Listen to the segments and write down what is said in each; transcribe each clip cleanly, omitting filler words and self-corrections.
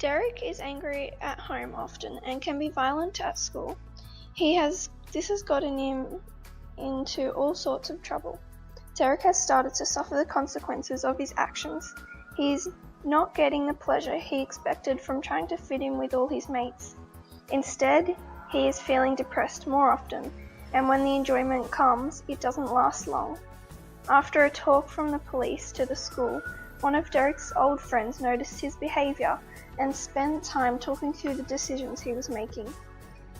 Derek is angry at home often and can be violent at school. This has gotten him into all sorts of trouble. Derek has started to suffer the consequences of his actions. He is not getting the pleasure he expected from trying to fit in with all his mates. Instead, he is feeling depressed more often, and when the enjoyment comes, it doesn't last long. After a talk from the police to the school, one of Derek's old friends noticed his behaviour and spent time talking through the decisions he was making.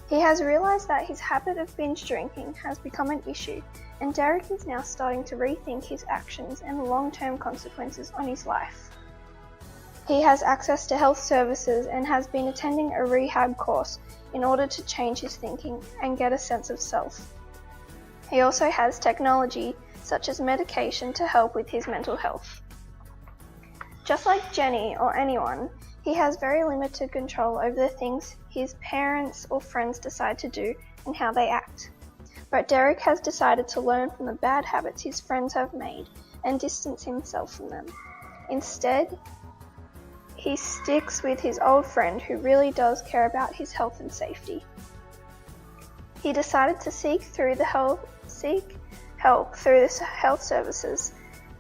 He has realised that his habit of binge drinking has become an issue, and Derek is now starting to rethink his actions and the long-term consequences on his life. He has access to health services and has been attending a rehab course in order to change his thinking and get a sense of self. He also has technology such as medication to help with his mental health. Just like Jenny or anyone, he has very limited control over the things his parents or friends decide to do and how they act. But Derek has decided to learn from the bad habits his friends have made and distance himself from them. Instead, he sticks with his old friend who really does care about his health and safety. He decided to seek help through the health services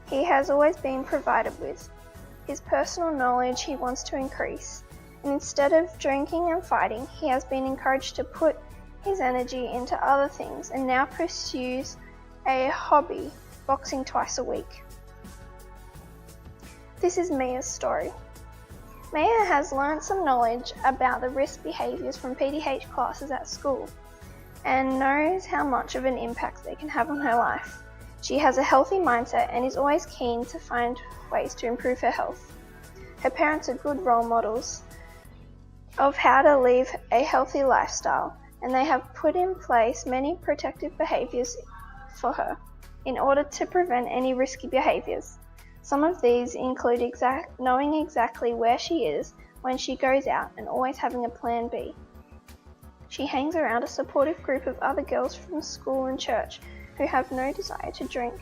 he has always been provided with. His personal knowledge he wants to increase, and instead of drinking and fighting, he has been encouraged to put his energy into other things and now pursues a hobby, boxing twice a week. This is Mia's story. Mia has learnt some knowledge about the risk behaviours from PDH classes at school and knows how much of an impact they can have on her life. She has a healthy mindset and is always keen to find ways to improve her health. Her parents are good role models of how to live a healthy lifestyle, and they have put in place many protective behaviours for her in order to prevent any risky behaviours. Some of these include knowing exactly where she is when she goes out and always having a plan B. She hangs around a supportive group of other girls from school and church who have no desire to drink.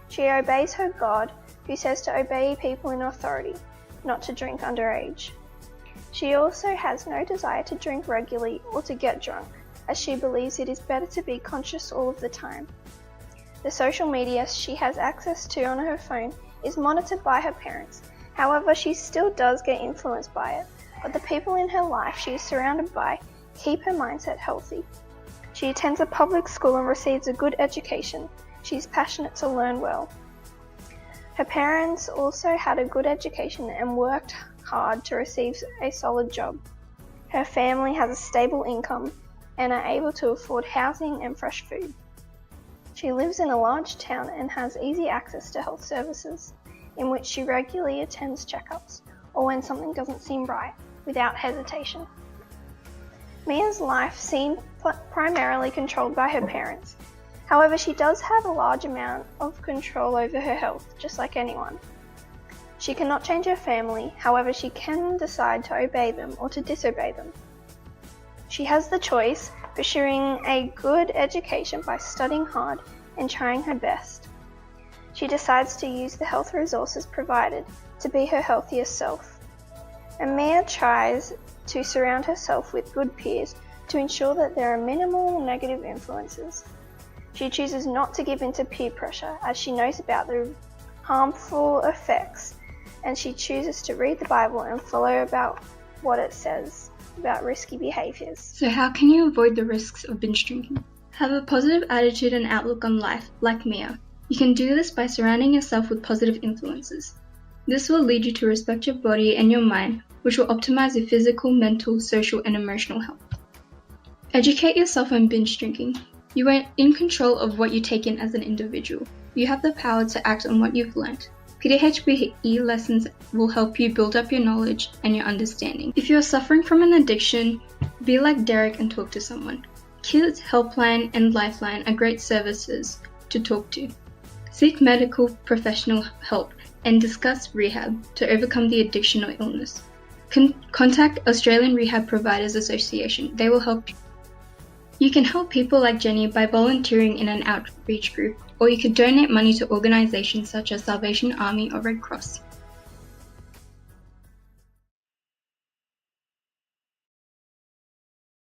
She obeys her God, who says to obey people in authority, not to drink underage. She also has no desire to drink regularly or to get drunk, as she believes it is better to be conscious all of the time. The social media she has access to on her phone is monitored by her parents. However, she still does get influenced by it, but the people in her life she is surrounded by keep her mindset healthy. She attends a public school and receives a good education. She is passionate to learn well. Her parents also had a good education and worked hard to receive a solid job. Her family has a stable income and are able to afford housing and fresh food. She lives in a large town and has easy access to health services, in which she regularly attends checkups, or when something doesn't seem right, without hesitation. Mia's life seemed primarily controlled by her parents. However, she does have a large amount of control over her health, just like anyone. She cannot change her family, however she can decide to obey them or to disobey them. She has the choice, pursuing a good education by studying hard and trying her best. She decides to use the health resources provided to be her healthiest self. And Mia tries to surround herself with good peers to ensure that there are minimal negative influences. She chooses not to give in to peer pressure as she knows about the harmful effects, and she chooses to read the Bible and follow about what it says about risky behaviours. So how can you avoid the risks of binge drinking? Have a positive attitude and outlook on life, like Mia. You can do this by surrounding yourself with positive influences. This will lead you to respect your body and your mind, which will optimize your physical, mental, social, and emotional health. Educate yourself on binge drinking. You are in control of what you take in as an individual. You have the power to act on what you've learned. PDHBE lessons will help you build up your knowledge and your understanding. If you are suffering from an addiction, be like Derek and talk to someone. Kids Helpline and Lifeline are great services to talk to. Seek medical professional help and discuss rehab to overcome the addiction or illness. Contact Australian Rehab Providers Association. They will help you. You can help people like Jenny by volunteering in an outreach group, or you could donate money to organisations such as Salvation Army or Red Cross.